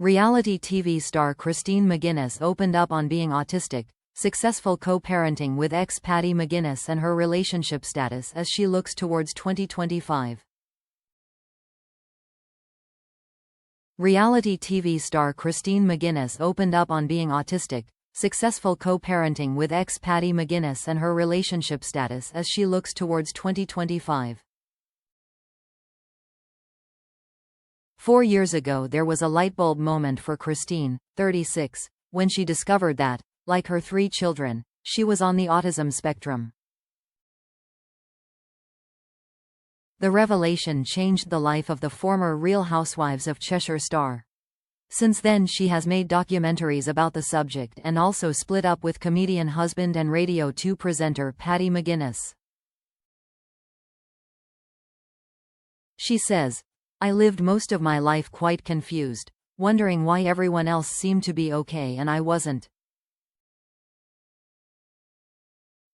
Reality TV star Christine McGuinness opened up on being autistic, successful co-parenting with ex Paddy McGuinness and her relationship status as she looks towards 2025. Reality TV star Christine McGuinness opened up on being autistic, successful co-parenting with ex Paddy McGuinness and her relationship status as she looks towards 2025. 4 years ago there was a lightbulb moment for Christine, 36, when she discovered that, like her 3 children, she was on the autism spectrum. The revelation changed the life of the former Real Housewives of Cheshire star. Since then she has made documentaries about the subject and also split up with comedian husband and Radio 2 presenter Paddy McGuinness. She says, "I lived most of my life quite confused, wondering why everyone else seemed to be okay and I wasn't.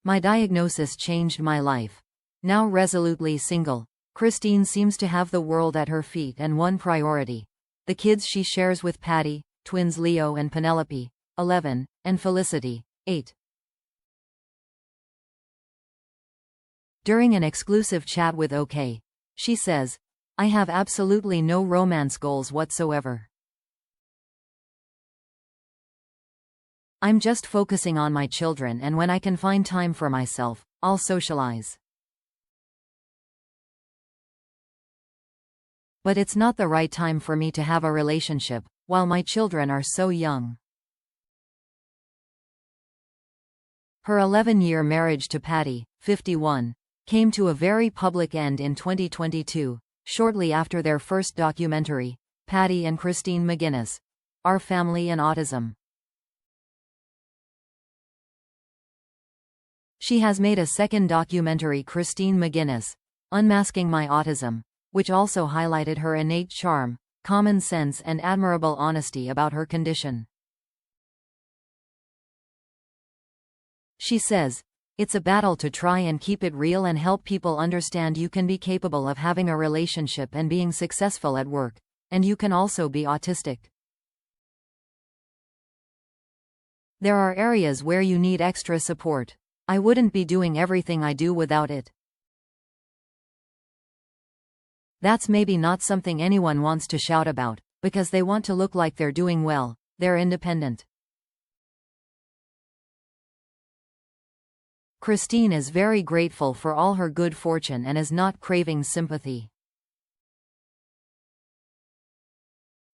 My diagnosis changed my life. Now resolutely single, Christine seems to have the world at her feet and one priority: the kids she shares with Paddy, twins Leo and Penelope, 11, and Felicity, 8. During an exclusive chat with OK, she says, "I have absolutely no romance goals whatsoever. I'm just focusing on my children, and when I can find time for myself, I'll socialize. But it's not the right time for me to have a relationship, while my children are so young." Her 11-year marriage to Paddy, 51, came to a very public end in 2022, shortly after their first documentary, Paddy and Christine McGuinness, Our Family and Autism. She has made a second documentary, Christine McGuinness, Unmasking My Autism, which also highlighted her innate charm, common sense and admirable honesty about her condition. She says, "It's a battle to try and keep it real and help people understand you can be capable of having a relationship and being successful at work, and you can also be autistic. There are areas where you need extra support. I wouldn't be doing everything I do without it. That's maybe not something anyone wants to shout about, because they want to look like they're doing well, they're independent." Christine is very grateful for all her good fortune and is not craving sympathy.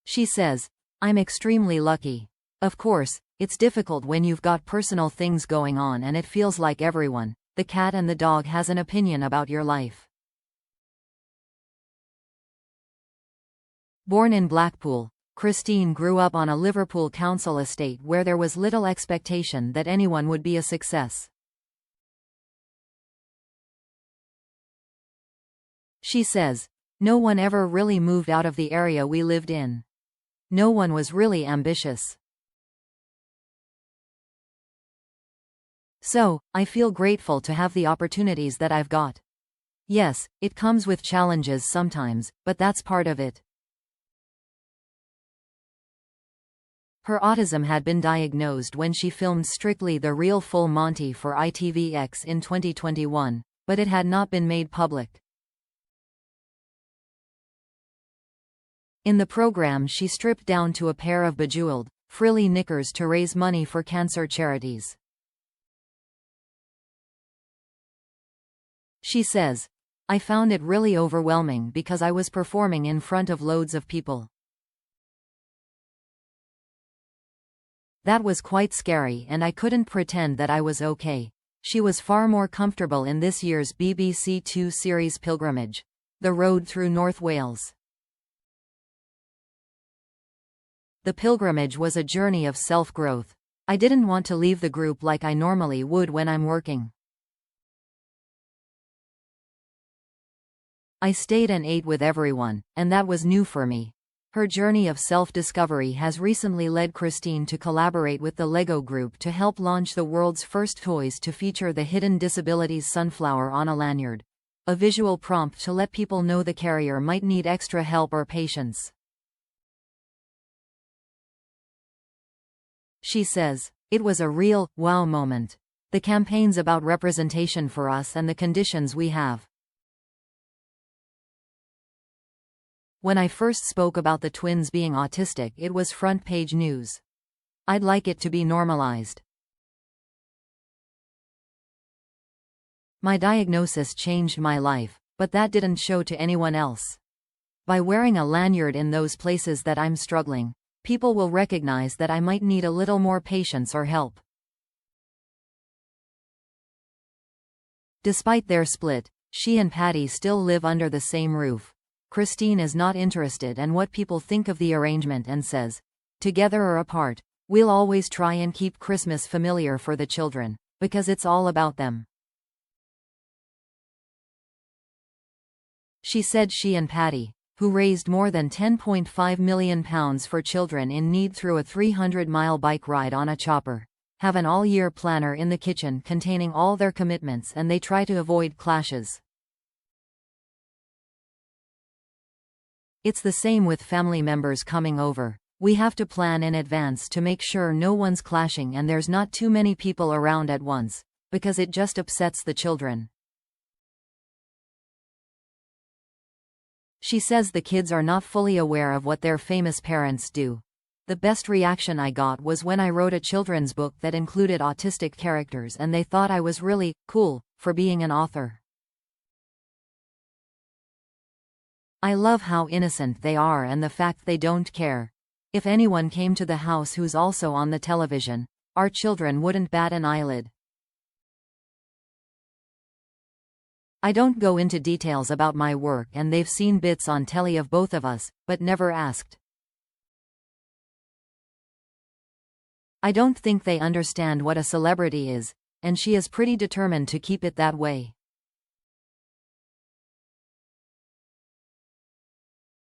She says, "I'm extremely lucky. Of course, it's difficult when you've got personal things going on and it feels like everyone, the cat and the dog, has an opinion about your life." Born in Blackpool, Christine grew up on a Liverpool council estate where there was little expectation that anyone would be a success. She says, "No one ever really moved out of the area we lived in. No one was really ambitious. So, I feel grateful to have the opportunities that I've got. Yes, it comes with challenges sometimes, but that's part of it." Her autism had been diagnosed when she filmed Strictly the Real Full Monty for ITVX in 2021, but it had not been made public. In the program she stripped down to a pair of bejeweled, frilly knickers to raise money for cancer charities. She says, "I found it really overwhelming because I was performing in front of loads of people. That was quite scary and I couldn't pretend that I was okay." She was far more comfortable in this year's BBC Two series Pilgrimage, The Road Through North Wales. The pilgrimage was a journey of self-growth. I didn't want to leave the group like I normally would when I'm working. I stayed and ate with everyone, and that was new for me." Her journey of self-discovery has recently led Christine to collaborate with the Lego Group to help launch the world's first toys to feature the hidden disabilities sunflower on a lanyard, a visual prompt to let people know the carrier might need extra help or patience. She says, "It was a real, wow moment. The campaign's about representation for us and the conditions we have." When I first spoke about the twins being autistic, it was front-page news. I'd like it to be normalized. My diagnosis changed my life, but that didn't show to anyone else. By wearing a lanyard in those places that I'm struggling, people will recognize that I might need a little more patience or help. Despite their split, she and Paddy still live under the same roof. Christine is not interested in what people think of the arrangement and says, "Together or apart, we'll always try and keep Christmas familiar for the children, because it's all about them." She said she and Paddy, who raised more than £10.5 million for children in need through a 300-mile bike ride on a chopper, have an all-year planner in the kitchen containing all their commitments, and they try to avoid clashes. It's the same with family members coming over. We have to plan in advance to make sure no one's clashing and there's not too many people around at once, because it just upsets the children. She says the kids are not fully aware of what their famous parents do. The best reaction I got was when I wrote a children's book that included autistic characters, and they thought I was really cool for being an author. I love how innocent they are and the fact they don't care. If anyone came to the house who's also on the television, our children wouldn't bat an eyelid. I don't go into details about my work, and they've seen bits on telly of both of us, but never asked. I don't think they understand what a celebrity is, and she is pretty determined to keep it that way.